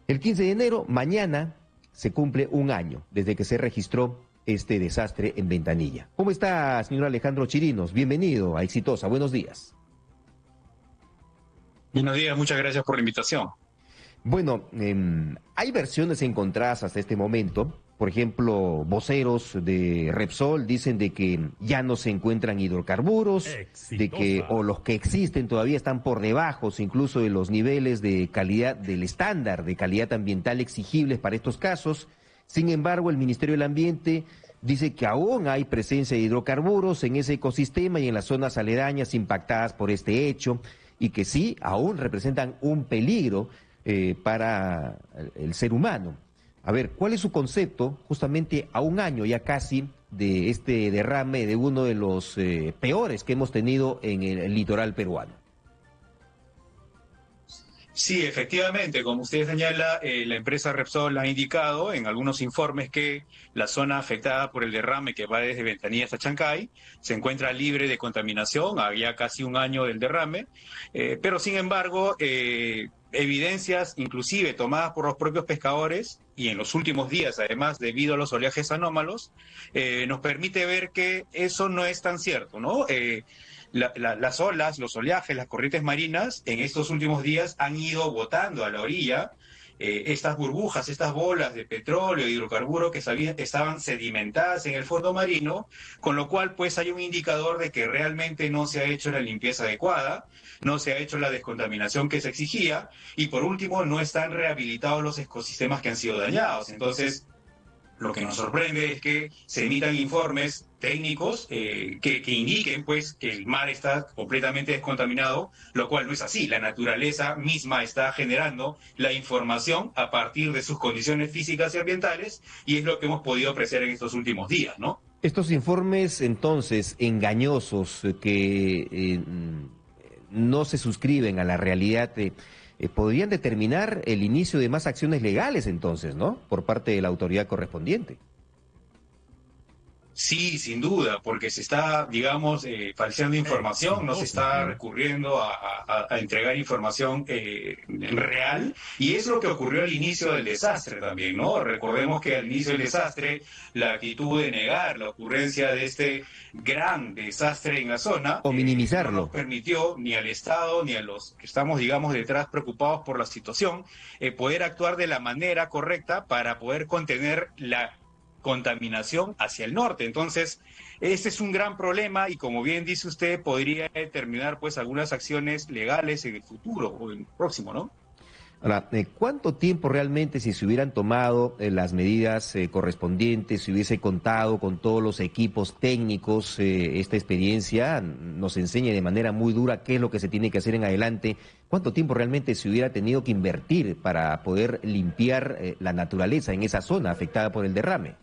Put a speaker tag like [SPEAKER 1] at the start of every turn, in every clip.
[SPEAKER 1] El 15 de enero, mañana, se cumple un año desde que se registró este desastre en Ventanilla. ¿Cómo está, señor Alejandro Chirinos? Bienvenido a Exitosa. Buenos días.
[SPEAKER 2] Buenos días, muchas gracias por la invitación.
[SPEAKER 1] Bueno, hay versiones encontradas hasta este momento. Por ejemplo, voceros de Repsol dicen de que ya no se encuentran hidrocarburos, de que o los que existen todavía están por debajo incluso de los niveles de calidad, del estándar de calidad ambiental exigibles para estos casos. Sin embargo, el Ministerio del Ambiente dice que aún hay presencia de hidrocarburos en ese ecosistema y en las zonas aledañas impactadas por este hecho, y que sí, aún representan un peligro para el ser humano. A ver, ¿cuál es su concepto justamente a un año ya casi de este derrame de uno de los peores que hemos tenido en el litoral peruano?
[SPEAKER 2] Sí, efectivamente, como usted señala, la empresa Repsol ha indicado en algunos informes que la zona afectada por el derrame que va desde Ventanilla hasta Chancay se encuentra libre de contaminación, había casi un año del derrame, pero sin embargo, evidencias inclusive tomadas por los propios pescadores y en los últimos días, además, debido a los oleajes anómalos, nos permite ver que eso no es tan cierto, ¿no? Las olas, los oleajes, las corrientes marinas, en estos últimos días han ido botando a la orilla estas burbujas, estas bolas de petróleo e hidrocarburo que estaban sedimentadas en el fondo marino, con lo cual pues hay un indicador de que realmente no se ha hecho la limpieza adecuada, no se ha hecho la descontaminación que se exigía, y por último no están rehabilitados los ecosistemas que han sido dañados. Entonces, lo que nos sorprende es que se emitan informes técnicos que indiquen pues que el mar está completamente descontaminado, lo cual no es así. La naturaleza misma está generando la información a partir de sus condiciones físicas y ambientales, y es lo que hemos podido apreciar en estos últimos días, ¿no?
[SPEAKER 1] Estos informes, entonces, engañosos, que no se suscriben a la realidad, podrían determinar el inicio de más acciones legales, entonces, ¿no? Por parte de la autoridad correspondiente.
[SPEAKER 2] Sí, sin duda, porque se está, digamos, falseando información, no se está recurriendo a entregar información real, y es lo que ocurrió al inicio del desastre también, ¿no? Recordemos que al inicio del desastre, la actitud de negar la ocurrencia de este gran desastre en la zona,
[SPEAKER 1] O minimizarlo.
[SPEAKER 2] no nos permitió ni al Estado ni a los que estamos, digamos, detrás preocupados por la situación, poder actuar de la manera correcta para poder contener la contaminación hacia el norte. Entonces, este es un gran problema y, como bien dice usted, podría determinar pues algunas acciones legales en el futuro o en el próximo, ¿no?
[SPEAKER 1] Ahora, ¿cuánto tiempo realmente, si se hubieran tomado las medidas correspondientes, si hubiese contado con todos los equipos técnicos, esta experiencia nos enseña de manera muy dura qué es lo que se tiene que hacer en adelante? ¿Cuánto tiempo realmente se hubiera tenido que invertir para poder limpiar la naturaleza en esa zona afectada por el derrame?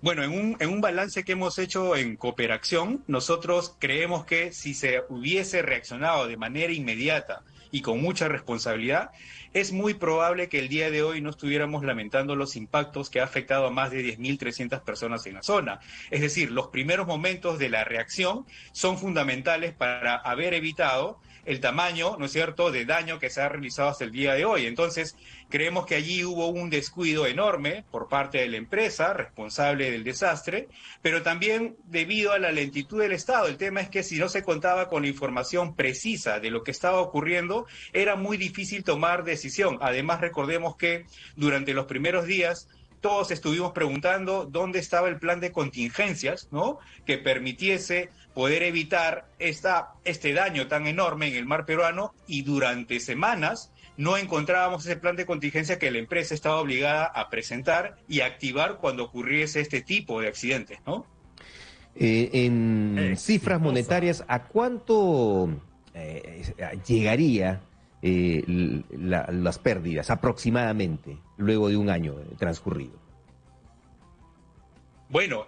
[SPEAKER 2] Bueno, en un balance que hemos hecho en Cooperación, nosotros creemos que si se hubiese reaccionado de manera inmediata y con mucha responsabilidad, es muy probable que el día de hoy no estuviéramos lamentando los impactos que ha afectado a más de 10.300 personas en la zona. Es decir, los primeros momentos de la reacción son fundamentales para haber evitado el tamaño, ¿no es cierto?, de daño que se ha realizado hasta el día de hoy. Entonces, creemos que allí hubo un descuido enorme por parte de la empresa responsable del desastre, pero también debido a la lentitud del Estado. El tema es que si no se contaba con la información precisa de lo que estaba ocurriendo, era muy difícil tomar decisión. Además, recordemos que durante los primeros días todos estuvimos preguntando dónde estaba el plan de contingencias, ¿no?, que permitiese poder evitar este daño tan enorme en el mar peruano, y durante semanas no encontrábamos ese plan de contingencia que la empresa estaba obligada a presentar y activar cuando ocurriese este tipo de accidentes, ¿no?
[SPEAKER 1] En cifras monetarias, ¿a cuánto llegaría las pérdidas aproximadamente luego de un año transcurrido?
[SPEAKER 2] Bueno,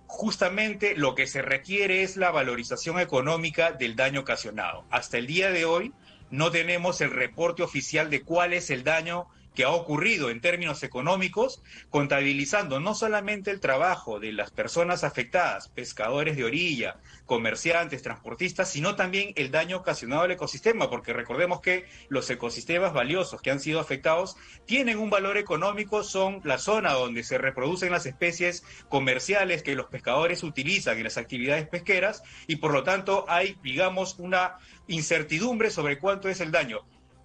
[SPEAKER 2] justamente lo que se requiere es la valorización económica del daño ocasionado. Hasta el día de hoy no tenemos el reporte oficial de cuál es el daño que ha ocurrido en términos económicos, contabilizando no solamente el trabajo de las personas afectadas, pescadores de orilla, comerciantes, transportistas, sino también el daño ocasionado al ecosistema, porque recordemos que los ecosistemas valiosos que han sido afectados tienen un valor económico, son la zona donde se reproducen las especies comerciales que los pescadores utilizan en las actividades pesqueras, y por lo tanto hay, digamos, una incertidumbre sobre cuánto es el daño.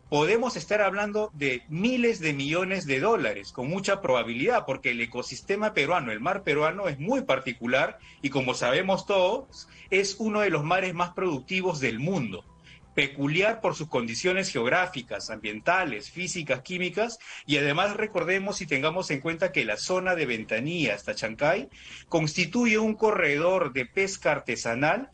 [SPEAKER 2] Podemos estar hablando de miles de millones de dólares, con mucha probabilidad, porque el ecosistema peruano, el mar peruano, es muy particular y, como sabemos todos, es uno de los mares más productivos del mundo. Peculiar por sus condiciones geográficas, ambientales, físicas, químicas, y además recordemos y tengamos en cuenta que la zona de Ventanilla hasta Chancay constituye un corredor de pesca artesanal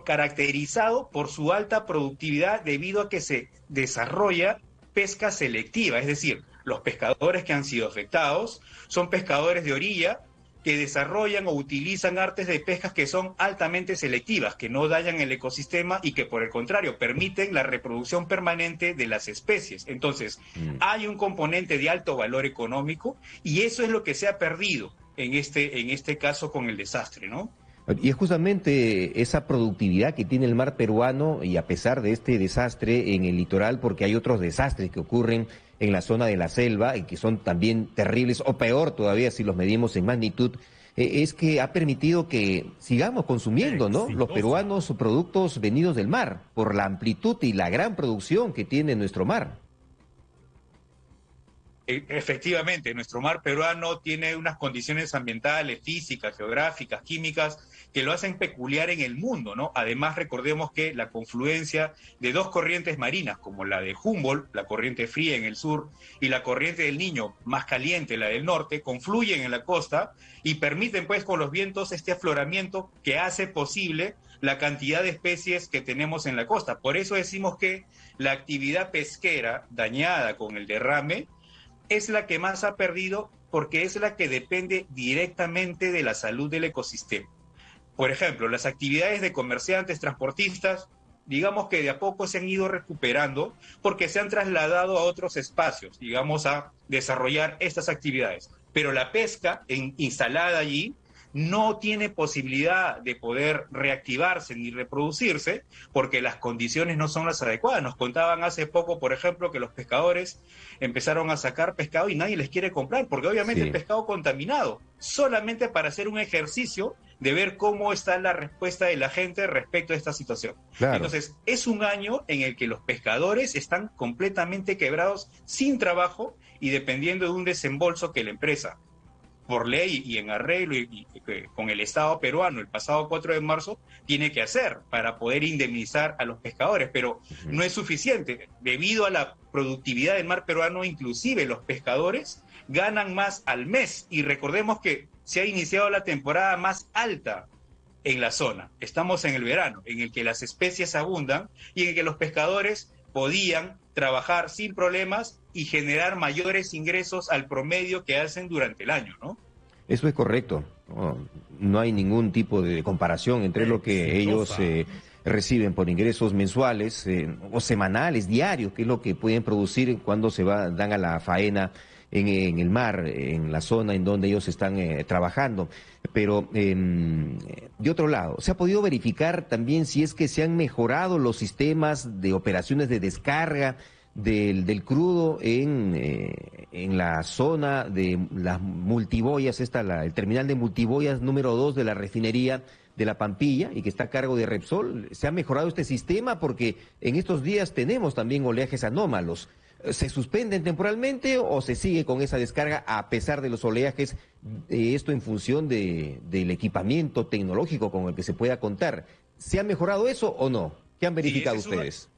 [SPEAKER 2] caracterizado por su alta productividad debido a que se desarrolla pesca selectiva, es decir, los pescadores que han sido afectados son pescadores de orilla que desarrollan o utilizan artes de pesca que son altamente selectivas, que no dañan el ecosistema y que por el contrario permiten la reproducción permanente de las especies. Entonces, hay un componente de alto valor económico y eso es lo que se ha perdido en este caso con el desastre, ¿no?
[SPEAKER 1] Y es justamente esa productividad que tiene el mar peruano, y a pesar de este desastre en el litoral, porque hay otros desastres que ocurren en la zona de la selva y que son también terribles, o peor todavía si los medimos en magnitud, es que ha permitido que sigamos consumiendo, ¿no?, los peruanos productos venidos del mar, por la amplitud y la gran producción que tiene nuestro mar.
[SPEAKER 2] Efectivamente, nuestro mar peruano tiene unas condiciones ambientales, físicas, geográficas, químicas, que lo hacen peculiar en el mundo, ¿no? Además, recordemos que la confluencia de dos corrientes marinas, como la de Humboldt, la corriente fría en el sur, y la corriente del Niño, más caliente, la del norte, confluyen en la costa y permiten, pues, con los vientos este afloramiento que hace posible la cantidad de especies que tenemos en la costa. Por eso decimos que la actividad pesquera dañada con el derrame es la que más ha perdido, porque es la que depende directamente de la salud del ecosistema. Por ejemplo, las actividades de comerciantes, transportistas, digamos que de a poco se han ido recuperando porque se han trasladado a otros espacios, digamos, a desarrollar estas actividades. Pero la pesca instalada allí no tiene posibilidad de poder reactivarse ni reproducirse porque las condiciones no son las adecuadas. Nos contaban hace poco, por ejemplo, que los pescadores empezaron a sacar pescado y nadie les quiere comprar porque obviamente es pescado contaminado, solamente para hacer un ejercicio de ver cómo está la respuesta de la gente respecto a esta situación. Claro. Entonces, es un año en el que los pescadores están completamente quebrados, sin trabajo y dependiendo de un desembolso que la empresa, por ley y en arreglo y con el Estado peruano el pasado 4 de marzo, tiene que hacer para poder indemnizar a los pescadores, pero no es suficiente. Debido a la productividad del mar peruano, inclusive los pescadores ganan más al mes, y recordemos que se ha iniciado la temporada más alta en la zona. Estamos en el verano, en el que las especies abundan y en el que los pescadores podían trabajar sin problemas y generar mayores ingresos al promedio que hacen durante el año, ¿no?
[SPEAKER 1] Eso es correcto. No hay ningún tipo de comparación entre lo que ellos reciben por ingresos mensuales o semanales, diarios, que es lo que pueden producir cuando dan a la faena en el mar, en la zona en donde ellos están trabajando. Pero de otro lado, ¿se ha podido verificar también si es que se han mejorado los sistemas de operaciones de descarga del crudo en la zona de las multiboyas, el terminal de multiboyas número 2 de la refinería de La Pampilla, y que está a cargo de Repsol? ¿Se ha mejorado este sistema? Porque en estos días tenemos también oleajes anómalos. ¿Se suspenden temporalmente o se sigue con esa descarga a pesar de los oleajes? Esto en función del equipamiento tecnológico con el que se pueda contar. ¿Se ha mejorado eso o no? ¿Qué han verificado ustedes?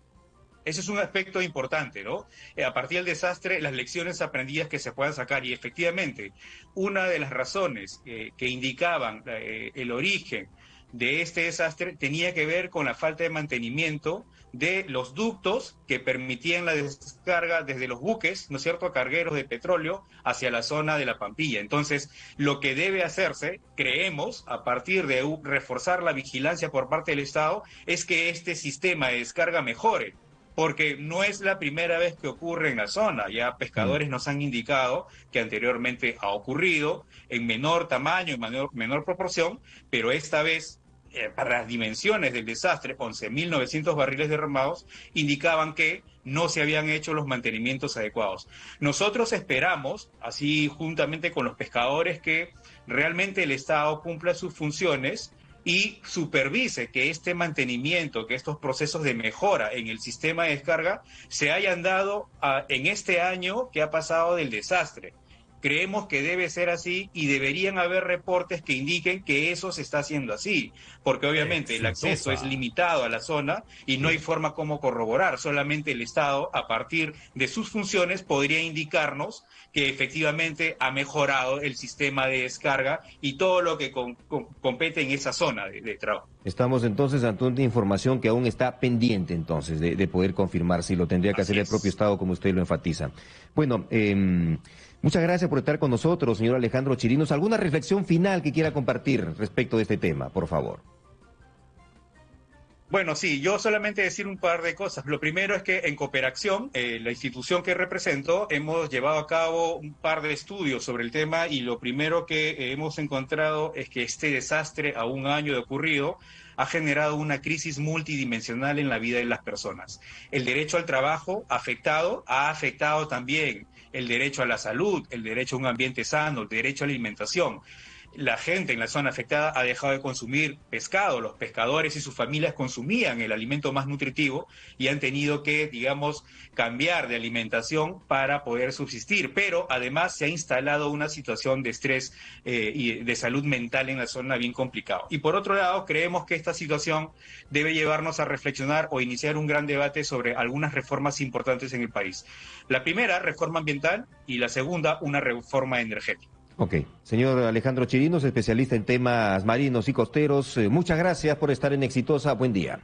[SPEAKER 2] Ese es un aspecto importante, ¿no? A partir del desastre, las lecciones aprendidas que se puedan sacar. Y efectivamente, una de las razones que indicaban el origen de este desastre tenía que ver con la falta de mantenimiento de los ductos que permitían la descarga desde los buques, ¿no es cierto?, cargueros de petróleo hacia la zona de La Pampilla. Entonces, lo que debe hacerse, creemos, a partir de reforzar la vigilancia por parte del Estado, es que este sistema de descarga mejore. porque no es la primera vez que ocurre en la zona. Ya pescadores nos han indicado que anteriormente ha ocurrido en menor tamaño, en menor proporción, pero esta vez, para las dimensiones del desastre, 11.900 barriles derramados, indicaban que no se habían hecho los mantenimientos adecuados. Nosotros esperamos, así juntamente con los pescadores, que realmente el Estado cumpla sus funciones y supervise que este mantenimiento, que estos procesos de mejora en el sistema de descarga se hayan dado en este año que ha pasado del desastre. Creemos que debe ser así y deberían haber reportes que indiquen que eso se está haciendo así, porque obviamente el acceso es limitado a la zona y no hay forma como corroborar. Solamente el Estado, a partir de sus funciones, podría indicarnos que efectivamente ha mejorado el sistema de descarga y todo lo que compete en esa zona de trabajo.
[SPEAKER 1] Estamos entonces ante una información que aún está pendiente entonces de poder confirmar si lo tendría que hacer el propio Estado, como usted lo enfatiza. Bueno, muchas gracias por estar con nosotros, señor Alejandro Chirinos. ¿Alguna reflexión final que quiera compartir respecto de este tema, por favor?
[SPEAKER 2] Bueno, sí, yo solamente decir un par de cosas. Lo primero es que en Cooperacción, la institución que represento, hemos llevado a cabo un par de estudios sobre el tema y lo primero que hemos encontrado es que este desastre a un año de ocurrido ha generado una crisis multidimensional en la vida de las personas. El derecho al trabajo ha afectado también el derecho a la salud, el derecho a un ambiente sano, el derecho a la alimentación. La gente en la zona afectada ha dejado de consumir pescado, los pescadores y sus familias consumían el alimento más nutritivo y han tenido que, digamos, cambiar de alimentación para poder subsistir, pero además se ha instalado una situación de estrés y de salud mental en la zona bien complicado. Y por otro lado, creemos que esta situación debe llevarnos a reflexionar o iniciar un gran debate sobre algunas reformas importantes en el país. La primera, reforma ambiental, y la segunda, una reforma energética.
[SPEAKER 1] Ok. Señor Alejandro Chirinos, especialista en temas marinos y costeros, muchas gracias por estar en Exitosa. Buen día.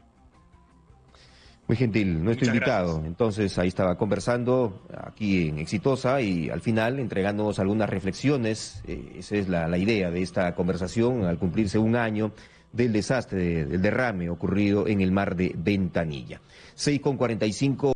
[SPEAKER 1] Muy gentil, nuestro invitado. Gracias. Entonces, ahí estaba conversando aquí en Exitosa y al final entregándonos algunas reflexiones. Esa es la idea de esta conversación al cumplirse un año del desastre, del derrame ocurrido en el mar de Ventanilla. 6:45.